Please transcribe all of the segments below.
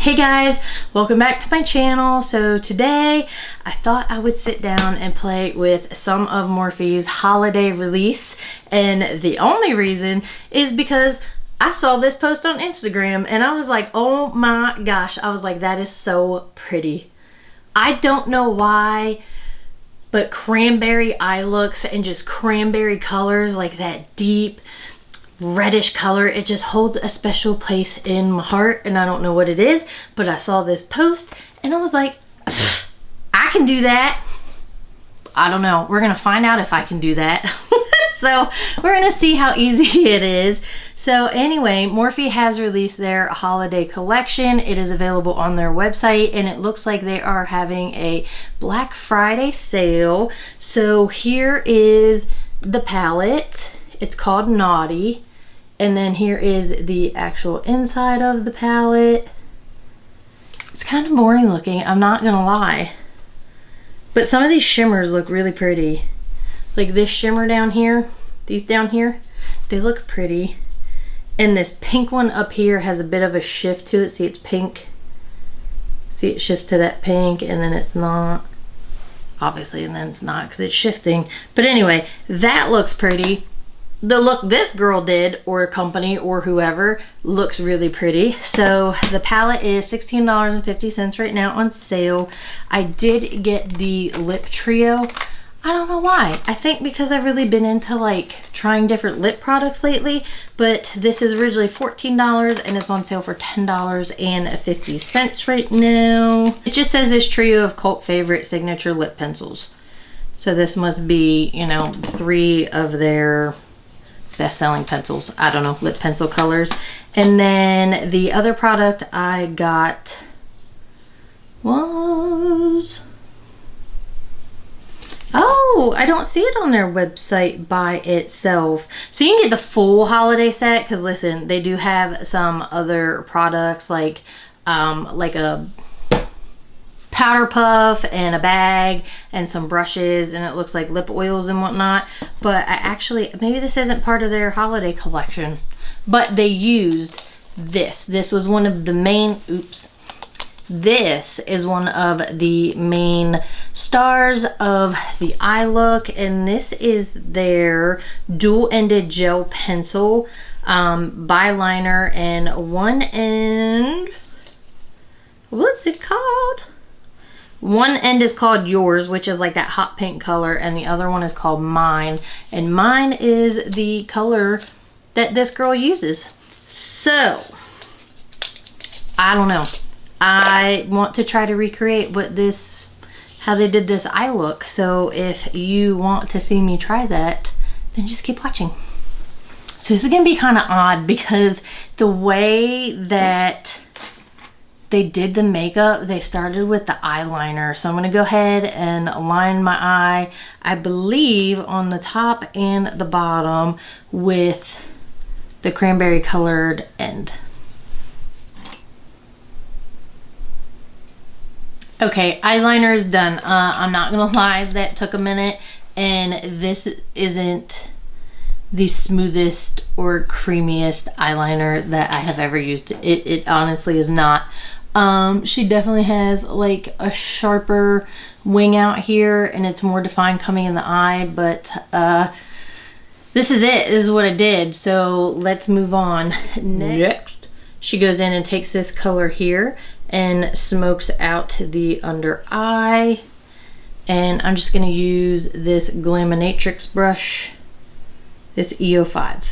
Hey guys, welcome back to my channel. So today I thought I would sit down and play with some of Morphe's holiday release, and the only reason is because I saw this post on Instagram and I was like, oh my gosh, I was like, that is so pretty. I don't know why, but cranberry eye looks and just cranberry colors, like that deep reddish color, it just holds a special place in my heart, and I don't know what it is, but I saw this post and I was like, I can do that. I don't know, we're gonna find out if I can do that. So we're gonna see how easy it is. So anyway, Morphe has released their holiday collection. It is available on their website and it looks like they are having a Black Friday sale. So here is the palette. It's called Naughty. And then here is the actual inside of the palette. It's kind of boring looking, I'm not gonna lie. But some of these shimmers look really pretty. Like this shimmer down here, these down here, they look pretty. And this pink one up here has a bit of a shift to it. See, it's pink. See, it shifts to that pink and then it's not. Obviously, and then it's not because it's shifting. But anyway, that looks pretty. The look this girl did, or a company or whoever, looks really pretty. So the palette is $16.50 right now on sale. I did get the lip trio. I don't know why. I think because I've really been into like trying different lip products lately, but this is originally $14 and it's on sale for $10.50 right now. It just says this trio of cult favorite signature lip pencils. So this must be, you know, 3 of their best-selling pencils. I don't know, lip pencil colors. And then the other product I got was, oh, I don't see it on their website by itself. So you can get the full holiday set, because listen, they do have some other products like a powder puff and a bag and some brushes, and it looks like lip oils and whatnot. But I actually, maybe this isn't part of their holiday collection, but they used this. This was one of the main, this is one of the main stars of the eye look, and this is their dual-ended gel pencil byliner, and one end, what's it called? One end is called Yours, which is like that hot pink color, and the other one is called Mine. And mine is the color that this girl uses. So, I don't know. I want to try to recreate how they did this eye look. So if you want to see me try that, then just keep watching. So this is gonna be kind of odd because the way that they did the makeup, they started with the eyeliner. So I'm gonna go ahead and line my eye, I believe on the top and the bottom, with the cranberry colored end. Okay, eyeliner is done. I'm not gonna lie, that took a minute, and this isn't the smoothest or creamiest eyeliner that I have ever used. It honestly is not. She definitely has like a sharper wing out here and it's more defined coming in the eye, but this is it. This is what I did. So let's move on. Next, she goes in and takes this color here and smokes out the under eye, and I'm just going to use this Glaminatrix brush, this EO5.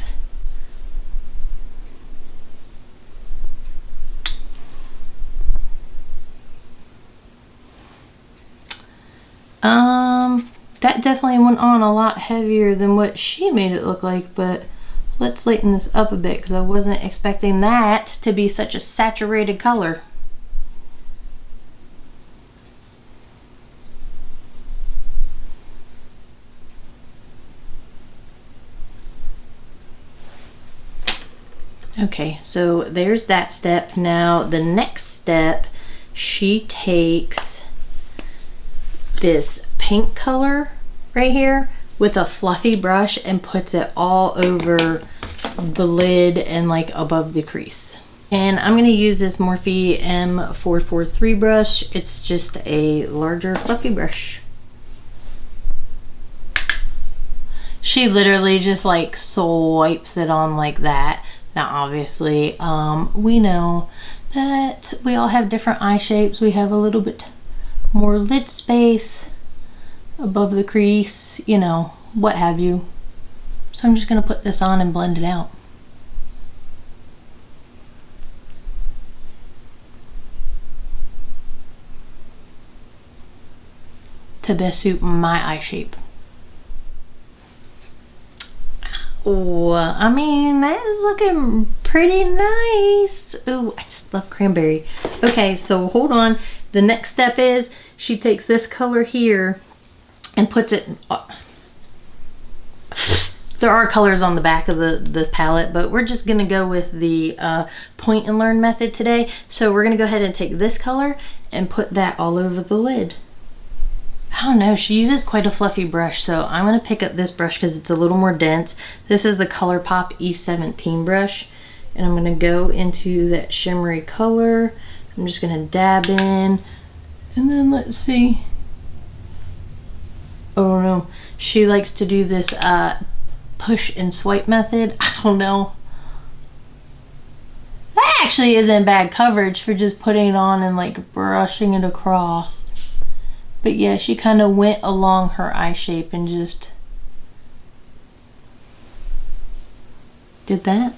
That definitely went on a lot heavier than what she made it look like, but let's lighten this up a bit because I wasn't expecting that to be such a saturated color. Okay, so there's that step. Now the next step, she takes this pink color right here with a fluffy brush and puts it all over the lid and like above the crease. And I'm going to use this Morphe M443 brush. It's just a larger fluffy brush. She literally just like swipes it on like that. Now obviously we know that we all have different eye shapes. We have a little bit more lid space above the crease, you know, what have you. So I'm just going to put this on and blend it out to best suit my eye shape. Oh, I mean, that is looking pretty nice. Ooh, I just love cranberry. Okay, so hold on. The next step is she takes this color here and puts it... There are colors on the back of the palette, but we're just going to go with the point and learn method today. So we're going to go ahead and take this color and put that all over the lid. I don't know, she uses quite a fluffy brush, so I'm going to pick up this brush because it's a little more dense. This is the ColourPop E17 brush, and I'm going to go into that shimmery color. I'm just going to dab in, and then let's see. Oh no, she likes to do this push and swipe method. I don't know. That actually isn't bad coverage for just putting it on and like brushing it across. But yeah, she kind of went along her eye shape and just did that.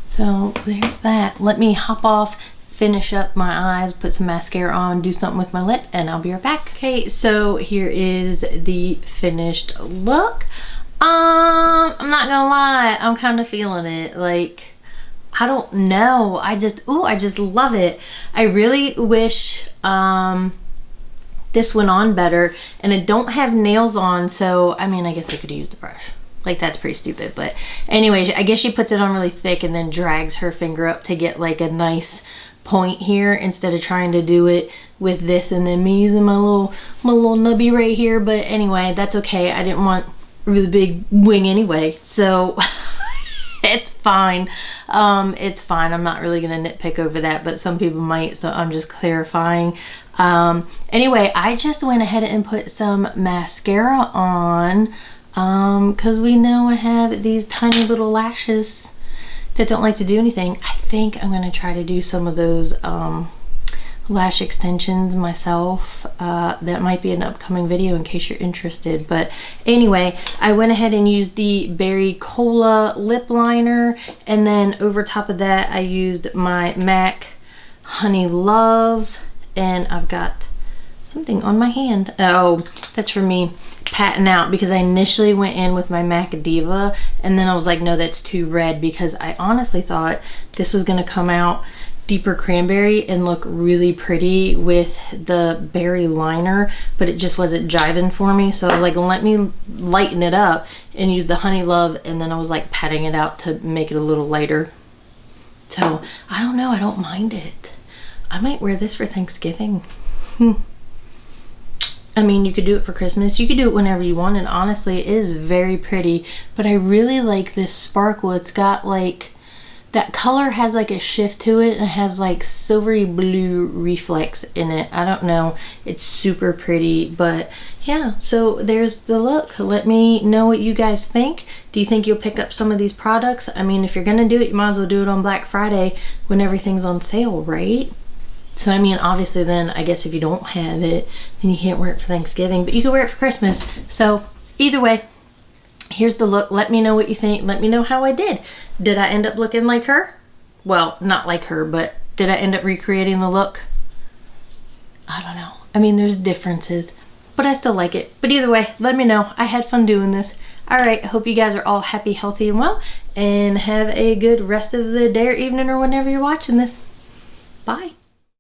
So there's that. Let me hop off, finish up my eyes, put some mascara on, do something with my lip, and I'll be right back. Okay, so here is the finished look. I'm not gonna lie, I'm kind of feeling it. Like, I don't know, I just love it. I really wish this went on better, and I don't have nails on, so I mean, I guess I could use the brush. Like, that's pretty stupid, but anyway, I guess she puts it on really thick and then drags her finger up to get like a nice point here instead of trying to do it with this and then me using my little nubby right here. But anyway, that's okay. I didn't want a really big wing anyway, so it's fine. It's fine. I'm not really gonna nitpick over that, but some people might, so I'm just clarifying. Anyway, I just went ahead and put some mascara on because we know I have these tiny little lashes that don't like to do anything. I think I'm gonna try to do some of those lash extensions myself. That might be an upcoming video in case you're interested. But anyway, I went ahead and used the Berry Cola lip liner, and then over top of that I used my MAC Honey Love, and I've got something on my hand. Oh, that's for me patting out, because I initially went in with my MAC Diva and then I was like, no, that's too red, because I honestly thought this was gonna come out deeper cranberry and look really pretty with the berry liner, but it just wasn't jiving for me. So I was like, let me lighten it up and use the Honey Love, and then I was like patting it out to make it a little lighter. So I don't know, I don't mind it. I might wear this for Thanksgiving. I mean, you could do it for Christmas, you could do it whenever you want, and honestly it is very pretty. But I really like this sparkle. It's got like, that color has like a shift to it, and it has like silvery blue reflex in it. I don't know, it's super pretty. But yeah, so there's the look. Let me know what you guys think. Do you think you'll pick up some of these products? I mean, if you're gonna do it, you might as well do it on Black Friday when everything's on sale, right? So I mean, obviously then I guess if you don't have it, then you can't wear it for Thanksgiving, but you can wear it for Christmas. So either way, here's the look. Let me know what you think. Let me know how I did. Did I end up looking like her? Well, not like her, but did I end up recreating the look? I don't know. I mean, there's differences, but I still like it. But either way, let me know. I had fun doing this. All right, I hope you guys are all happy, healthy, and well, and have a good rest of the day or evening or whenever you're watching this. Bye.